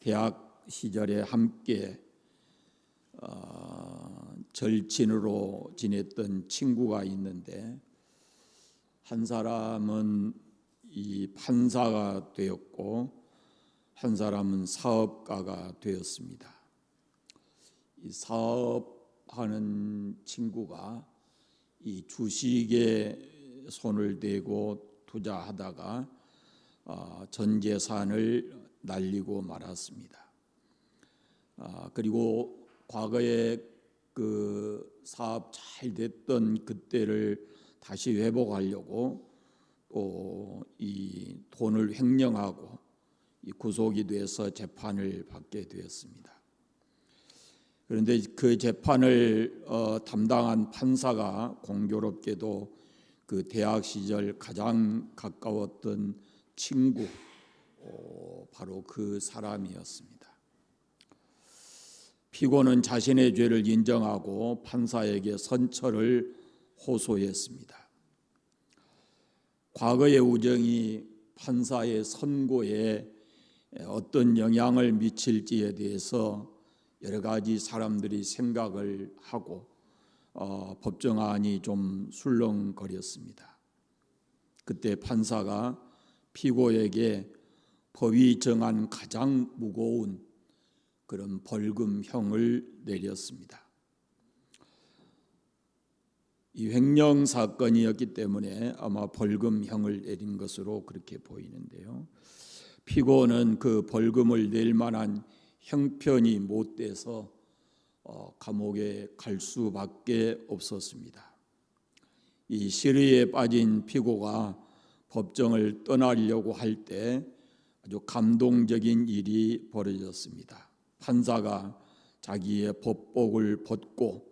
대학 시절에 함께 절친으로 지냈던 친구가 있는데, 한 사람은 이 판사가 되었고 한 사람은 사업가가 되었습니다. 이 사업하는 친구가 이 주식에 손을 대고 투자하다가 전 재산을 날리고 말았습니다. 그리고 과거에 그 사업 잘 됐던 그때를 다시 회복하려고 또 이 돈을 횡령하고 이 구속이 돼서 재판을 받게 되었습니다. 그런데 그 재판을 담당한 판사가 공교롭게도 그 대학 시절 가장 가까웠던 친구, 바로 그 사람이었습니다. 피고는 자신의 죄를 인정하고 판사에게 선처를 호소했습니다. 과거의 우정이 판사의 선고에 어떤 영향을 미칠지에 대해서 여러 가지 사람들이 생각을 하고 법정안이 좀 술렁거렸습니다. 그때 판사가 피고에게 법이 정한 가장 무거운 그런 벌금형을 내렸습니다. 이 횡령 사건이었기 때문에 아마 벌금형을 내린 것으로 그렇게 보이는데요. 피고는 그 벌금을 낼 만한 형편이 못 돼서 감옥에 갈 수밖에 없었습니다. 이 시리에 빠진 피고가 법정을 떠나려고 할 때 아주 감동적인 일이 벌어졌습니다. 판사가 자기의 법복을 벗고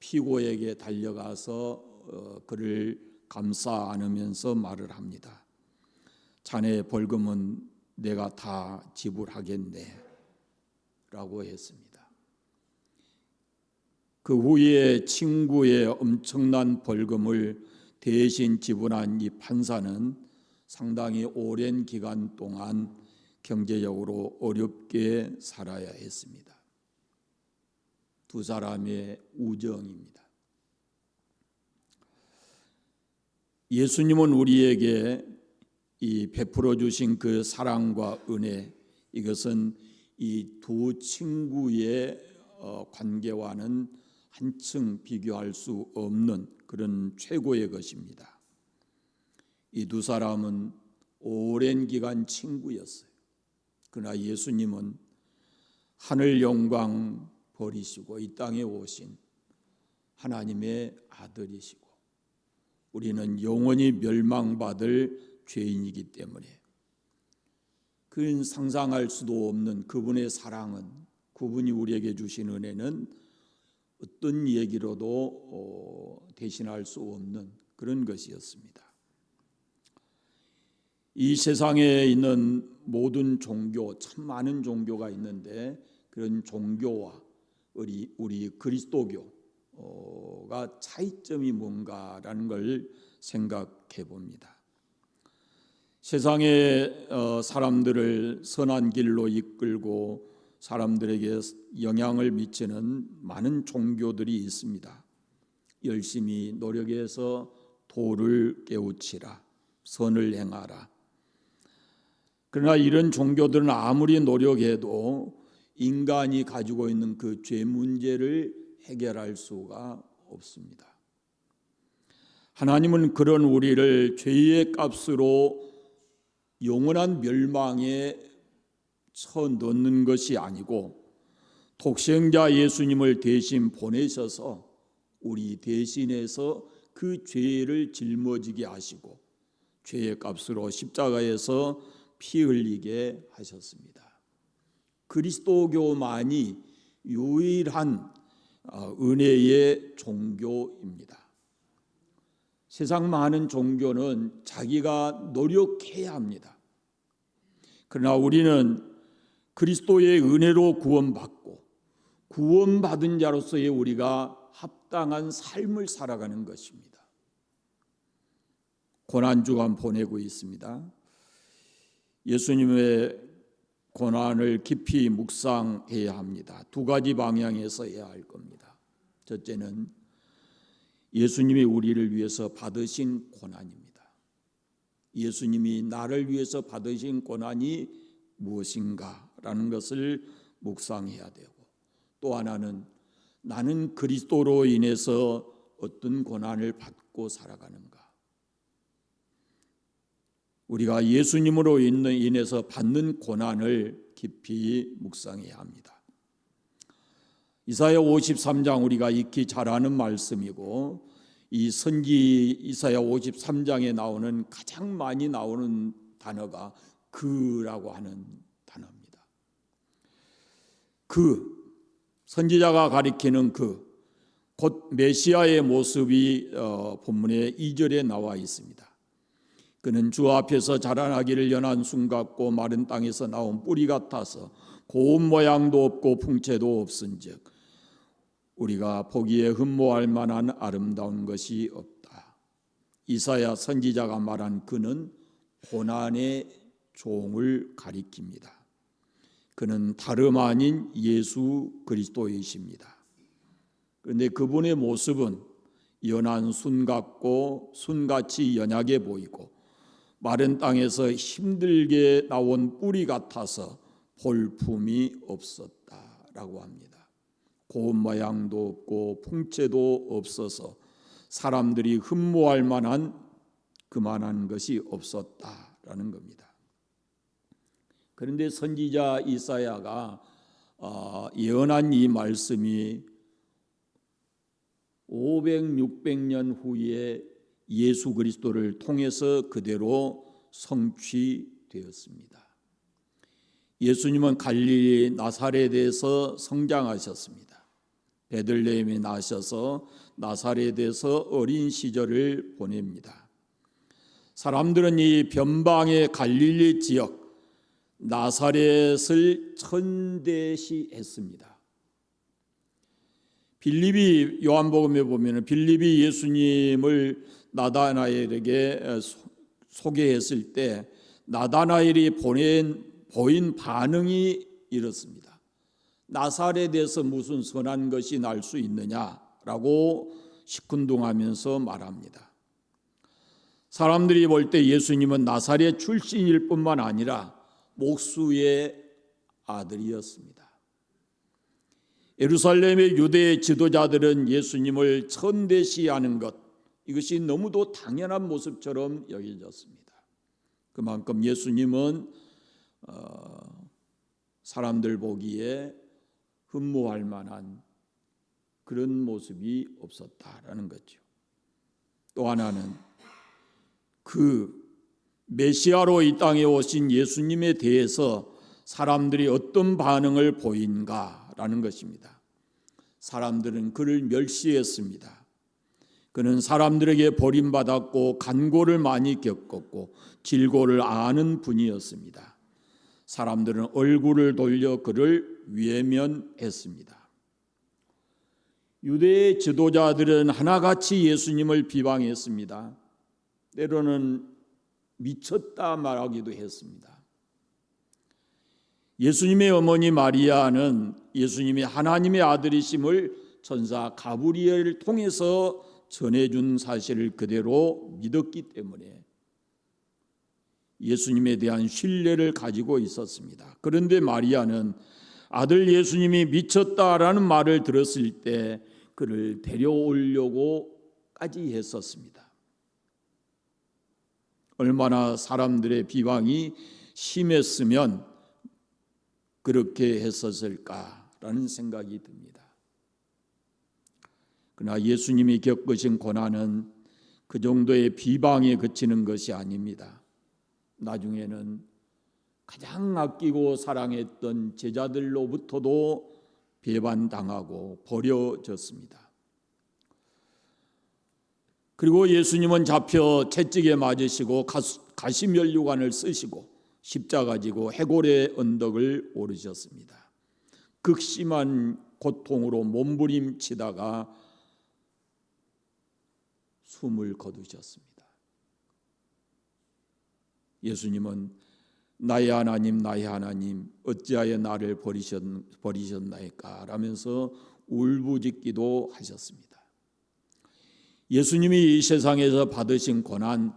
피고에게 달려가서 그를 감싸 안으면서 말을 합니다. 자네 벌금은 내가 다 지불하겠네 라고 했습니다. 그 후에 친구의 엄청난 벌금을 대신 지불한 이 판사는 상당히 오랜 기간 동안 경제적으로 어렵게 살아야 했습니다. 두 사람의 우정입니다. 예수님은 우리에게 이 베풀어 주신 그 사랑과 은혜, 이것은 이 두 친구의 관계와는 한층 비교할 수 없는 그런 최고의 것입니다. 이 두 사람은 오랜 기간 친구였어요. 그러나 예수님은 하늘 영광 버리시고 이 땅에 오신 하나님의 아들이시고 우리는 영원히 멸망받을 죄인이기 때문에 그는 상상할 수도 없는 그분의 사랑은, 그분이 우리에게 주신 은혜는 어떤 얘기로도 대신할 수 없는 그런 것이었습니다. 이 세상에 있는 모든 종교, 참 많은 종교가 있는데 그런 종교와 우리 그리스도교가 차이점이 뭔가라는 걸 생각해 봅니다. 세상의 사람들을 선한 길로 이끌고 사람들에게 영향을 미치는 많은 종교들이 있습니다. 열심히 노력해서 도를 깨우치라, 선을 행하라. 그러나 이런 종교들은 아무리 노력해도 인간이 가지고 있는 그 죄 문제를 해결할 수가 없습니다. 하나님은 그런 우리를 죄의 값으로 영원한 멸망에 쳐넣는 것이 아니고 독생자 예수님을 대신 보내셔서 우리 대신해서 그 죄를 짊어지게 하시고 죄의 값으로 십자가에서 피 흘리게 하셨습니다. 그리스도교만이 유일한 은혜의 종교입니다. 세상 많은 종교는 자기가 노력해야 합니다. 그러나 우리는 그리스도의 은혜로 구원받고 구원받은 자로서의 우리가 합당한 삶을 살아가는 것입니다. 고난주간 보내고 있습니다. 예수님의 고난을 깊이 묵상해야 합니다. 두 가지 방향에서 해야 할 겁니다. 첫째는 예수님이 우리를 위해서 받으신 고난입니다. 예수님이 나를 위해서 받으신 고난이 무엇인가라는 것을 묵상해야 되고, 또 하나는 나는 그리스도로 인해서 어떤 고난을 받고 살아가는가. 우리가 예수님으로 인해서 받는 고난을 깊이 묵상해야 합니다. 이사야 53장 우리가 익히 잘 아는 말씀이고, 이 선지 이사야 53장에 나오는 가장 많이 나오는 단어가 그라고 하는 단어입니다. 그 선지자가 가리키는 곧 메시아의 모습이 본문의 2절에 나와 있습니다. 그는 주 앞에서 자라나기를 연한 순 같고 마른 땅에서 나온 뿌리 같아서 고운 모양도 없고 풍채도 없은즉 우리가 보기에 흠모할 만한 아름다운 것이 없다. 이사야 선지자가 말한 그는 고난의 종을 가리킵니다. 그는 다름 아닌 예수 그리스도이십니다. 그런데 그분의 모습은 연한 순 같고 순같이 연약해 보이고 마른 땅에서 힘들게 나온 뿌리 같아서 볼품이 없었다라고 합니다. 고운 모양도 없고 풍채도 없어서 사람들이 흠모할 만한 그만한 것이 없었다라는 겁니다. 그런데 선지자 이사야가 예언한 이 말씀이 500, 600년 후에 예수 그리스도를 통해서 그대로 성취되었습니다. 예수님은 갈릴리 나사렛에서 성장하셨습니다. 베들레헴에 나셔서 나사렛에서 어린 시절을 보냅니다. 사람들은 이 변방의 갈릴리 지역 나사렛을 천대시했습니다. 빌립이 요한복음에 보면 빌립이 예수님을 나다나엘에게 소개했을 때 나다나엘이 보인 반응이 이렇습니다. 나사렛에서 무슨 선한 것이 날 수 있느냐라고 시큰둥하면서 말합니다. 사람들이 볼 때 예수님은 나사렛 출신일 뿐만 아니라 목수의 아들이었습니다. 예루살렘의 유대 지도자들은 예수님을 천대시하는 것, 이것이 너무도 당연한 모습처럼 여겨졌습니다. 그만큼 예수님은 사람들 보기에 흠모할 만한 그런 모습이 없었다라는 거죠. 또 하나는 그 메시아로 이 땅에 오신 예수님에 대해서 사람들이 어떤 반응을 보인가라는 것입니다. 사람들은 그를 멸시했습니다. 그는 사람들에게 버림받았고 간고를 많이 겪었고 질고를 아는 분이었습니다. 사람들은 얼굴을 돌려 그를 외면했습니다. 유대의 지도자들은 하나같이 예수님을 비방했습니다. 때로는 미쳤다 말하기도 했습니다. 예수님의 어머니 마리아는 예수님이 하나님의 아들이심을 천사 가브리엘을 통해서 전해준 사실을 그대로 믿었기 때문에 예수님에 대한 신뢰를 가지고 있었습니다. 그런데 마리아는 아들 예수님이 미쳤다라는 말을 들었을 때 그를 데려오려고까지 했었습니다. 얼마나 사람들의 비방이 심했으면 그렇게 했었을까라는 생각이 듭니다. 그러나 예수님이 겪으신 고난은 그 정도의 비방에 그치는 것이 아닙니다. 나중에는 가장 아끼고 사랑했던 제자들로부터도 배반당하고 버려졌습니다. 그리고 예수님은 잡혀 채찍에 맞으시고 가시면류관을 쓰시고 십자가 지고 해골의 언덕을 오르셨습니다. 극심한 고통으로 몸부림치다가 숨을 거두셨습니다. 예수님은 나의 하나님, 나의 하나님, 어찌하여 나를 버리셨나이까 라면서 울부짖기도 하셨습니다. 예수님이 이 세상에서 받으신 고난,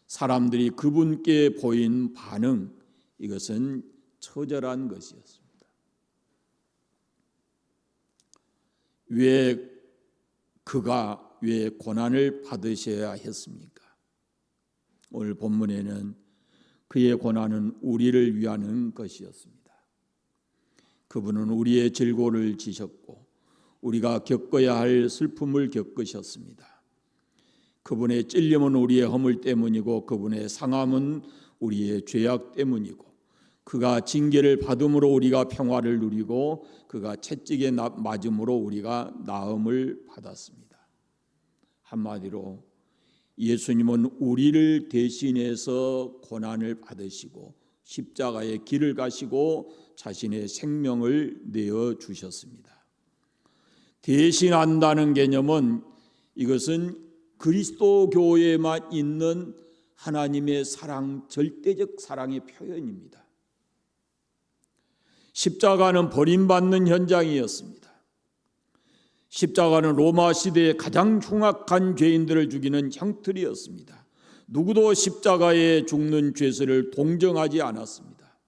사람들이 그분께 보인 반응, 이것은 처절한 것이었습니다. 왜 그가 왜 고난을 받으셔야 했습니까? 오늘 본문에는 그의 고난은 우리를 위하는 것이었습니다. 그분은 우리의 질고를 지셨고 우리가 겪어야 할 슬픔을 겪으셨습니다. 그분의 찔림은 우리의 허물 때문이고 그분의 상함은 우리의 죄악 때문이고 그가 징계를 받음으로 우리가 평화를 누리고 그가 채찍에 맞음으로 우리가 나음을 받았습니다. 한마디로 예수님은 우리를 대신해서 고난을 받으시고 십자가의 길을 가시고 자신의 생명을 내어 주셨습니다. 대신한다는 개념은 이것은 그리스도교에만 있는 하나님의 사랑, 절대적 사랑의 표현입니다. 십자가는 버림받는 현장이었습니다. 십자가는 로마 시대의 가장 흉악한 죄인들을 죽이는 형틀이었습니다. 누구도 십자가에 죽는 죄수를 동정하지 않았습니다.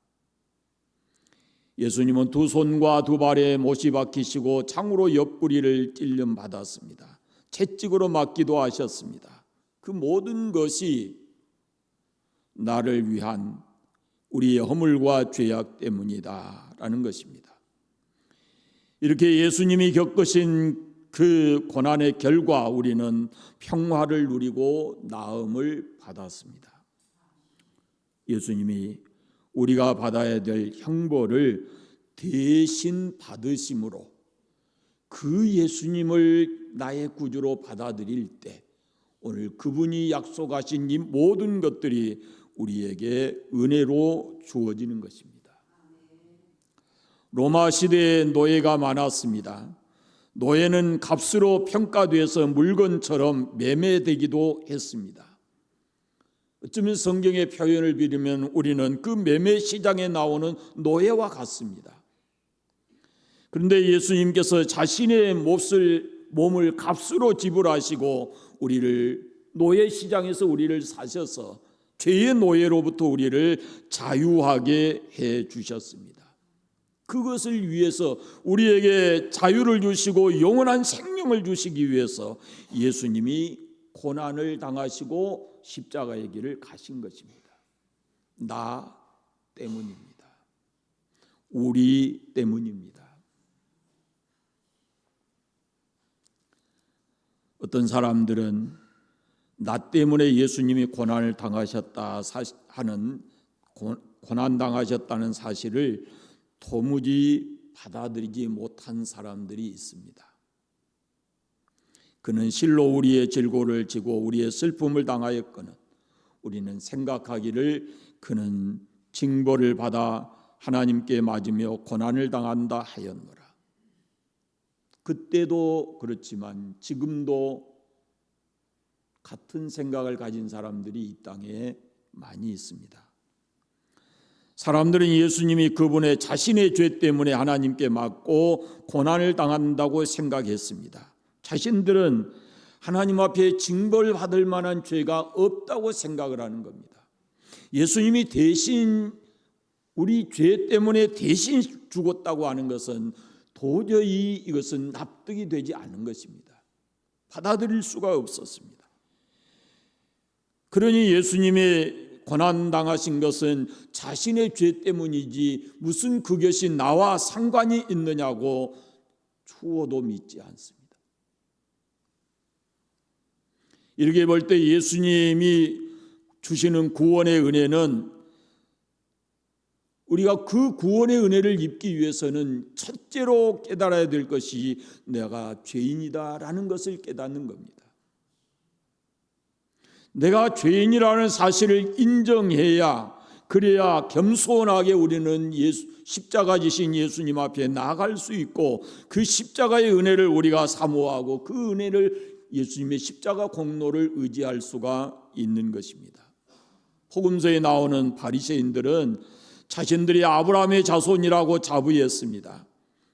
예수님은 두 손과 두 발에 못이 박히시고 창으로 옆구리를 찔림 받았습니다. 채찍으로 맞기도 하셨습니다. 그 모든 것이 나를 위한 우리의 허물과 죄악 때문이다라는 것입니다. 이렇게 예수님이 겪으신 그 고난의 결과 우리는 평화를 누리고 나음을 받았습니다. 예수님이 우리가 받아야 될 형벌을 대신 받으심으로 그 예수님을 나의 구주로 받아들일 때 오늘 그분이 약속하신 이 모든 것들이 우리에게 은혜로 주어지는 것입니다. 로마 시대에 노예가 많았습니다. 노예는 값으로 평가돼서 물건처럼 매매되기도 했습니다. 어쩌면 성경의 표현을 빌리면 우리는 그 매매 시장에 나오는 노예와 같습니다. 그런데 예수님께서 자신의 몸을 값으로 지불하시고 우리를 노예 시장에서 우리를 사셔서 죄의 노예로부터 우리를 자유하게 해 주셨습니다. 그것을 위해서 우리에게 자유를 주시고 영원한 생명을 주시기 위해서 예수님이 고난을 당하시고 십자가의 길을 가신 것입니다. 나 때문입니다. 우리 때문입니다. 어떤 사람들은 나 때문에 예수님이 고난을 당하셨다 하는 고난 당하셨다는 사실을 도무지 받아들이지 못한 사람들이 있습니다. 그는 실로 우리의 질고를 지고 우리의 슬픔을 당하였거늘 우리는 생각하기를 그는 징벌을 받아 하나님께 맞으며 고난을 당한다 하였노라. 그때도 그렇지만 지금도 같은 생각을 가진 사람들이 이 땅에 많이 있습니다. 사람들은 예수님이 그분의 자신의 죄 때문에 하나님께 맞고 고난을 당한다고 생각했습니다. 자신들은 하나님 앞에 징벌받을 만한 죄가 없다고 생각을 하는 겁니다. 예수님이 대신 우리 죄 때문에 대신 죽었다고 하는 것은 도저히 이것은 납득이 되지 않은 것입니다. 받아들일 수가 없었습니다. 그러니 예수님의 고난당하신 것은 자신의 죄 때문이지 무슨 그것이 나와 상관이 있느냐고 추워도 믿지 않습니다. 이렇게 볼 때 예수님이 주시는 구원의 은혜는 우리가 그 구원의 은혜를 입기 위해서는 첫째로 깨달아야 될 것이 내가 죄인이다라는 것을 깨닫는 겁니다. 내가 죄인이라는 사실을 인정해야 그래야 겸손하게 우리는 십자가 지신 예수님 앞에 나아갈 수 있고 그 십자가의 은혜를 우리가 사모하고 그 은혜를 예수님의 십자가 공로를 의지할 수가 있는 것입니다. 복음서에 나오는 바리새인들은 자신들이 아브라함의 자손이라고 자부했습니다.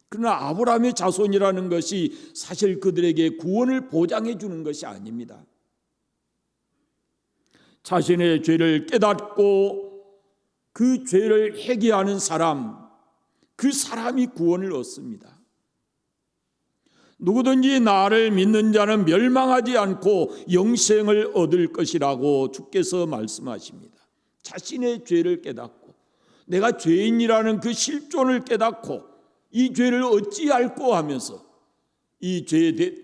그러나 아브라함의 자손이라는 것이 사실 그들에게 구원을 보장해 주는 것이 아닙니다. 자신의 죄를 깨닫고 그 죄를 회개하는 사람, 그 사람이 구원을 얻습니다. 누구든지 나를 믿는 자는 멸망하지 않고 영생을 얻을 것이라고 주께서 말씀하십니다. 자신의 죄를 깨닫고 내가 죄인이라는 그 실존을 깨닫고 이 죄를 어찌할꼬 하면서 이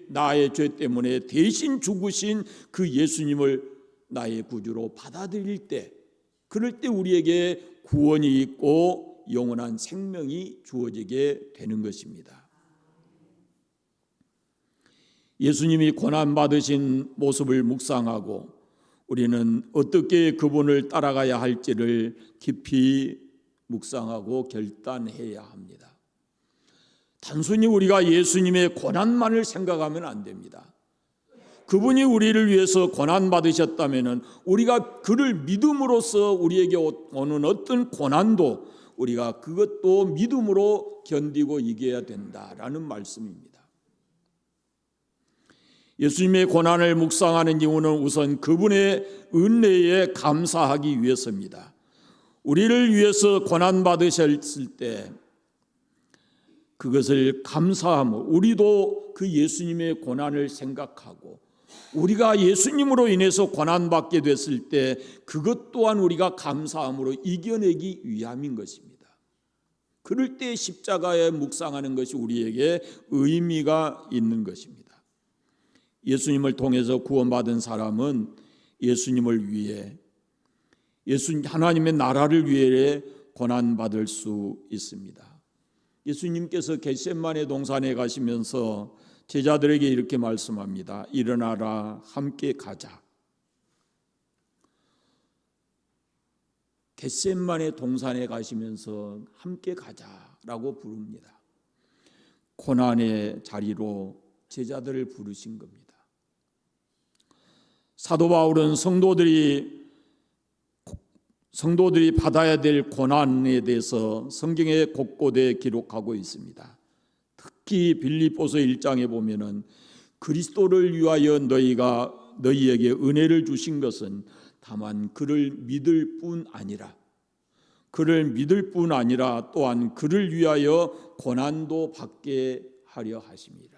나의 죄 때문에 대신 죽으신 그 예수님을 나의 구주로 받아들일 때, 그럴 때 우리에게 구원이 있고 영원한 생명이 주어지게 되는 것입니다. 예수님이 고난받으신 모습을 묵상하고 우리는 어떻게 그분을 따라가야 할지를 깊이 묵상하고 결단해야 합니다. 단순히 우리가 예수님의 고난만을 생각하면 안 됩니다. 그분이 우리를 위해서 고난받으셨다면 우리가 그를 믿음으로써 우리에게 오는 어떤 고난도 우리가 그것도 믿음으로 견디고 이겨야 된다라는 말씀입니다. 예수님의 고난을 묵상하는 이유는 우선 그분의 은혜에 감사하기 위해서입니다. 우리를 위해서 고난받으셨을 때 그것을 감사함으로 우리도 그 예수님의 고난을 생각하고 우리가 예수님으로 인해서 고난받게 됐을 때 그것 또한 우리가 감사함으로 이겨내기 위함인 것입니다. 그럴 때 십자가에 묵상하는 것이 우리에게 의미가 있는 것입니다. 예수님을 통해서 구원받은 사람은 예수님을 위해 하나님의 나라를 위해 고난받을 수 있습니다. 예수님께서 겟세마네 동산에 가시면서 제자들에게 이렇게 말씀합니다. 일어나라, 함께 가자. 겟세마네 동산에 가시면서 함께 가자라고 부릅니다. 고난의 자리로 제자들을 부르신 겁니다. 사도 바울은 성도들이 받아야 될 고난에 대해서 성경에 곳곳에 기록하고 있습니다. 특히 빌립보서 1장에 보면은 그리스도를 위하여 너희에게 은혜를 주신 것은 다만 그를 믿을 뿐 아니라 또한 그를 위하여 고난도 받게 하려 하심이라.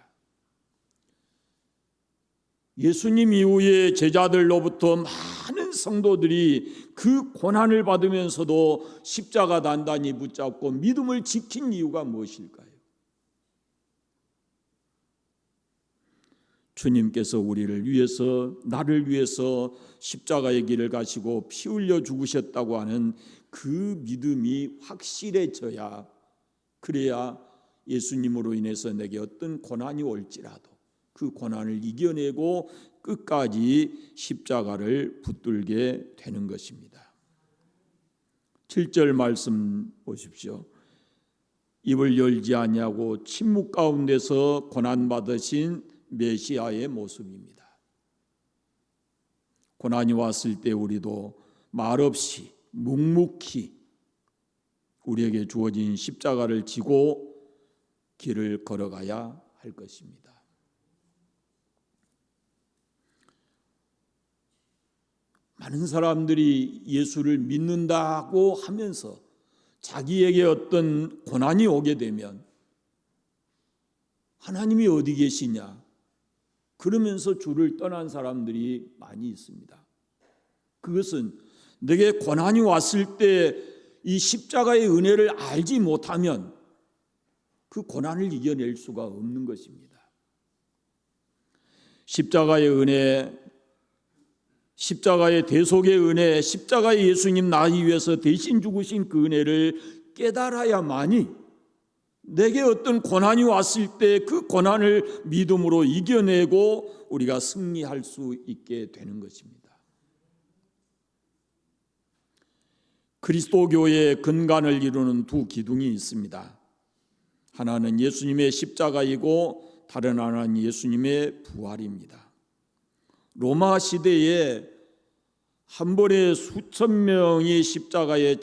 예수님 이후에 제자들로부터 많은 성도들이 그 고난을 받으면서도 십자가 단단히 붙잡고 믿음을 지킨 이유가 무엇일까요? 주님께서 우리를 위해서, 나를 위해서 십자가의 길을 가시고 피 흘려 죽으셨다고 하는 그 믿음이 확실해져야, 그래야 예수님으로 인해서 내게 어떤 고난이 올지라도 그 고난을 이겨내고 끝까지 십자가를 붙들게 되는 것입니다. 7절 말씀 보십시오. 입을 열지 아니하고 침묵 가운데서 고난받으신 메시아의 모습입니다. 고난이 왔을 때 우리도 말없이 묵묵히 우리에게 주어진 십자가를 지고 길을 걸어가야 할 것입니다. 많은 사람들이 예수를 믿는다고 하면서 자기에게 어떤 고난이 오게 되면 하나님이 어디 계시냐 그러면서 주를 떠난 사람들이 많이 있습니다. 그것은 내게 고난이 왔을 때 이 십자가의 은혜를 알지 못하면 그 고난을 이겨낼 수가 없는 것입니다. 십자가의 은혜, 십자가의 대속의 은혜, 십자가의 예수님 나를 위해서 대신 죽으신 그 은혜를 깨달아야만이 내게 어떤 고난이 왔을 때 그 고난을 믿음으로 이겨내고 우리가 승리할 수 있게 되는 것입니다. 그리스도교의 근간을 이루는 두 기둥이 있습니다. 하나는 예수님의 십자가이고 다른 하나는 예수님의 부활입니다. 로마 시대에 한 번에 수천 명을 십자가에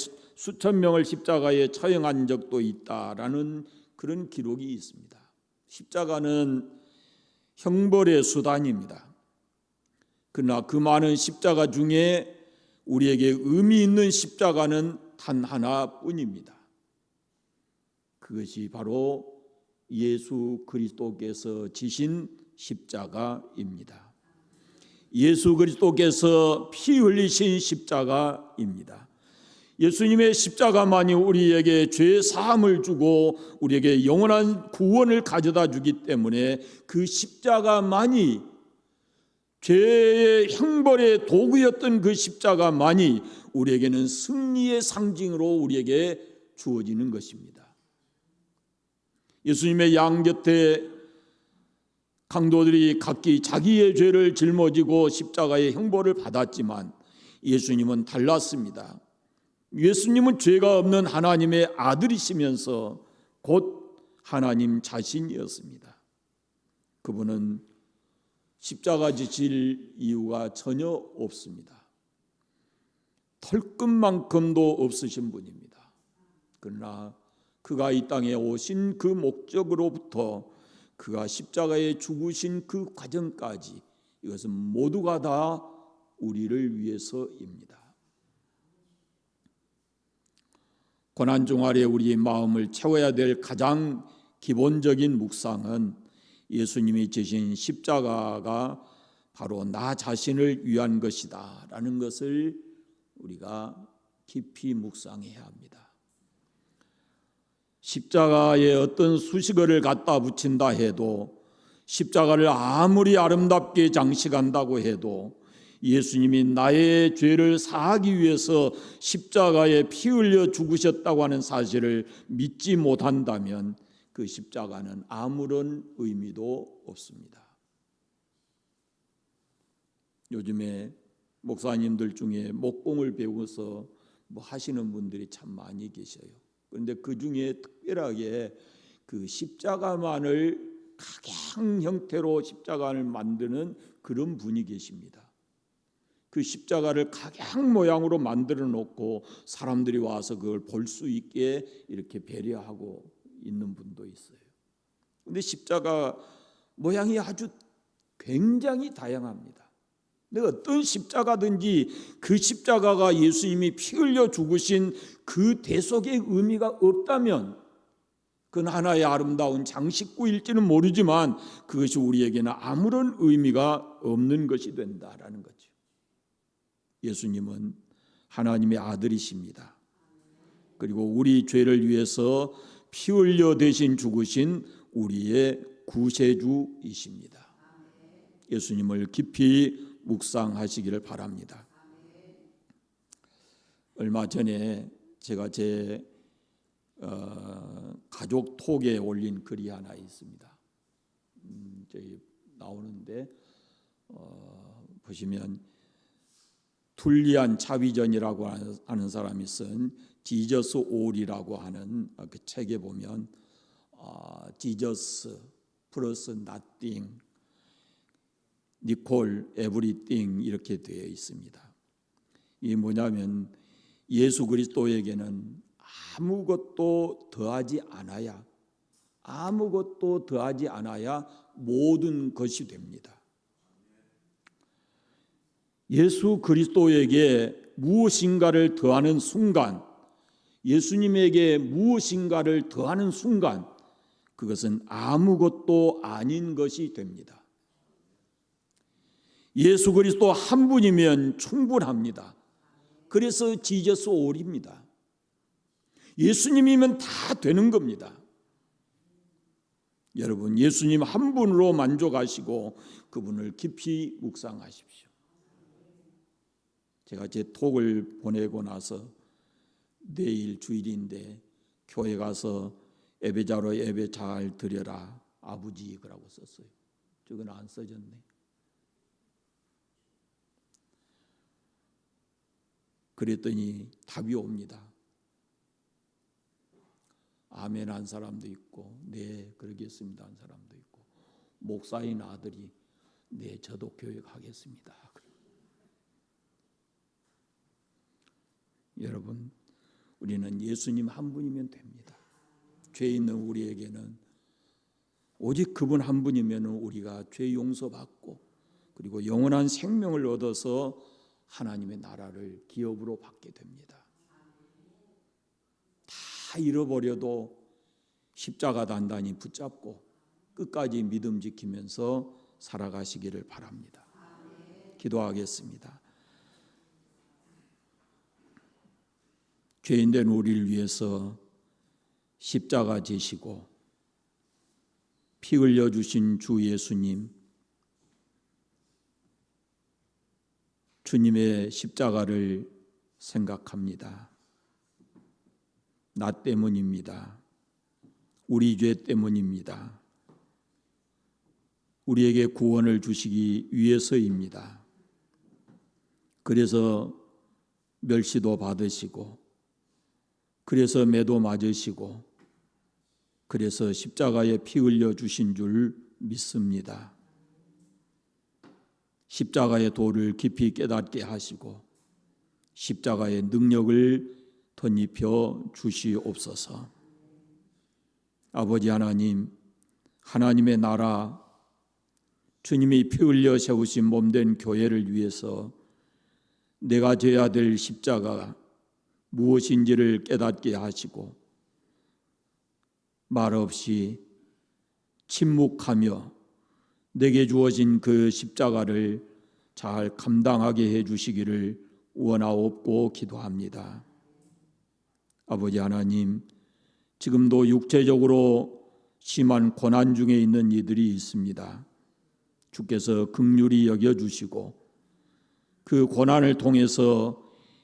처형한 적도 있다라는 그런 기록이 있습니다. 십자가는 형벌의 수단입니다. 그러나 그 많은 십자가 중에 우리에게 의미 있는 십자가는 단 하나뿐입니다. 그것이 바로 예수 그리스도께서 지신 십자가입니다. 예수 그리스도께서 피 흘리신 십자가입니다. 예수님의 십자가만이 우리에게 죄 사함을 주고 우리에게 영원한 구원을 가져다 주기 때문에 그 십자가만이, 죄의 형벌의 도구였던 그 십자가만이 우리에게는 승리의 상징으로 우리에게 주어지는 것입니다. 예수님의 양 곁에 강도들이 각기 자기의 죄를 짊어지고 십자가의 형벌을 받았지만 예수님은 달랐습니다. 예수님은 죄가 없는 하나님의 아들이시면서 곧 하나님 자신이었습니다. 그분은 십자가 지실 이유가 전혀 없습니다. 털끝만큼도 없으신 분입니다. 그러나 그가 이 땅에 오신 그 목적으로부터 그가 십자가에 죽으신 그 과정까지, 이것은 모두가 다 우리를 위해서입니다. 고난중활에 우리의 마음을 채워야 될 가장 기본적인 묵상은 예수님이 지신 십자가가 바로 나 자신을 위한 것이다 라는 것을 우리가 깊이 묵상해야 합니다. 십자가에 어떤 수식어를 갖다 붙인다 해도, 십자가를 아무리 아름답게 장식한다고 해도 예수님이 나의 죄를 사하기 위해서 십자가에 피 흘려 죽으셨다고 하는 사실을 믿지 못한다면 그 십자가는 아무런 의미도 없습니다. 요즘에 목사님들 중에 목공을 배워서 하시는 분들이 참 많이 계셔요. 그런데 그 중에 특별하게 그 십자가만을 각양 형태로 십자가를 만드는 그런 분이 계십니다. 그 십자가를 각양 모양으로 만들어 놓고 사람들이 와서 그걸 볼 수 있게 이렇게 배려하고 있는 분도 있어요. 그런데 십자가 모양이 아주 굉장히 다양합니다. 근데 어떤 십자가든지 그 십자가가 예수님이 피 흘려 죽으신 그 대속의 의미가 없다면 그건 하나의 아름다운 장식구일지는 모르지만 그것이 우리에게는 아무런 의미가 없는 것이 된다라는 거죠. 예수님은 하나님의 아들이십니다. 그리고 우리 죄를 위해서 피 흘려 대신 죽으신 우리의 구세주이십니다. 예수님을 깊이 묵상하시기를 바랍니다. 얼마 전에 제가 제 가족 톡에 올린 글이 하나 있습니다. 저희 나오는데 보시면 툴리안 차비전이라고 하는 사람이 쓴 지저스 올이라고 하는 그 책에 보면 지저스 플러스 nothing, 니콜 에브리띵 이렇게 되어 있습니다. 이게 뭐냐면 예수 그리스도에게는 아무것도 더하지 않아야 모든 것이 됩니다. 예수 그리스도에게 무엇인가를 더하는 순간, 예수님에게 무엇인가를 더하는 순간 그것은 아무것도 아닌 것이 됩니다. 예수 그리스도 한 분이면 충분합니다. 그래서 지저스 올입니다. 예수님이면 다 되는 겁니다. 여러분, 예수님 한 분으로 만족하시고 그분을 깊이 묵상하십시오. 제가 제 톡을 보내고 나서 내일 주일인데 교회 가서 예배자로 예배 잘 드려라 아버지 그러고 썼어요. 저건 안 써졌네. 그랬더니 답이 옵니다. 아멘 한 사람도 있고 네 그러겠습니다 한 사람도 있고 목사인 아들이 네 저도 교회 가겠습니다. 여러분, 우리는 예수님 한 분이면 됩니다. 죄 있는 우리에게는 오직 그분 한 분이면 우리가 죄 용서받고 그리고 영원한 생명을 얻어서 하나님의 나라를 기업으로 받게 됩니다. 다 잃어버려도 십자가 단단히 붙잡고 끝까지 믿음 지키면서 살아가시기를 바랍니다. 기도하겠습니다. 죄인된 우리를 위해서 십자가 지시고 피 흘려 주신 주 예수님, 주님의 십자가를 생각합니다. 나 때문입니다. 우리 죄 때문입니다. 우리에게 구원을 주시기 위해서입니다. 그래서 멸시도 받으시고, 그래서 매도 맞으시고, 그래서 십자가에 피 흘려 주신 줄 믿습니다. 십자가의 도를 깊이 깨닫게 하시고 십자가의 능력을 덧입혀 주시옵소서. 아버지 하나님, 하나님의 나라, 주님이 피 흘려 세우신 몸된 교회를 위해서 내가 져야 될 십자가가 무엇인지를 깨닫게 하시고 말없이 침묵하며 내게 주어진 그 십자가를 잘 감당하게 해주시기를 원하옵고 기도합니다. 아버지 하나님, 지금도 육체적으로 심한 고난 중에 있는 이들이 있습니다. 주께서 긍휼히 여겨주시고 그 고난을 통해서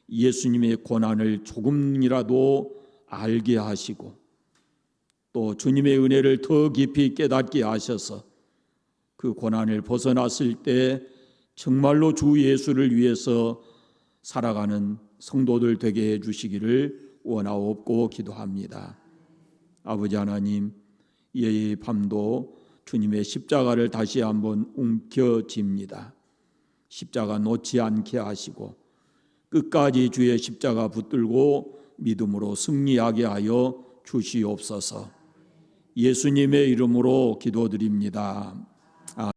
예수님의 고난을 조금이라도 알게 하시고 또 주님의 은혜를 더 깊이 깨닫게 하셔서 그 고난을 벗어났을 때 정말로 주 예수를 위해서 살아가는 성도들 되게 해주시기를 원하옵고 기도합니다. 아버지 하나님, 이 밤도 주님의 십자가를 다시 한번 움켜쥡니다. 십자가 놓지 않게 하시고 끝까지 주의 십자가 붙들고 믿음으로 승리하게 하여 주시옵소서. 예수님의 이름으로 기도드립니다.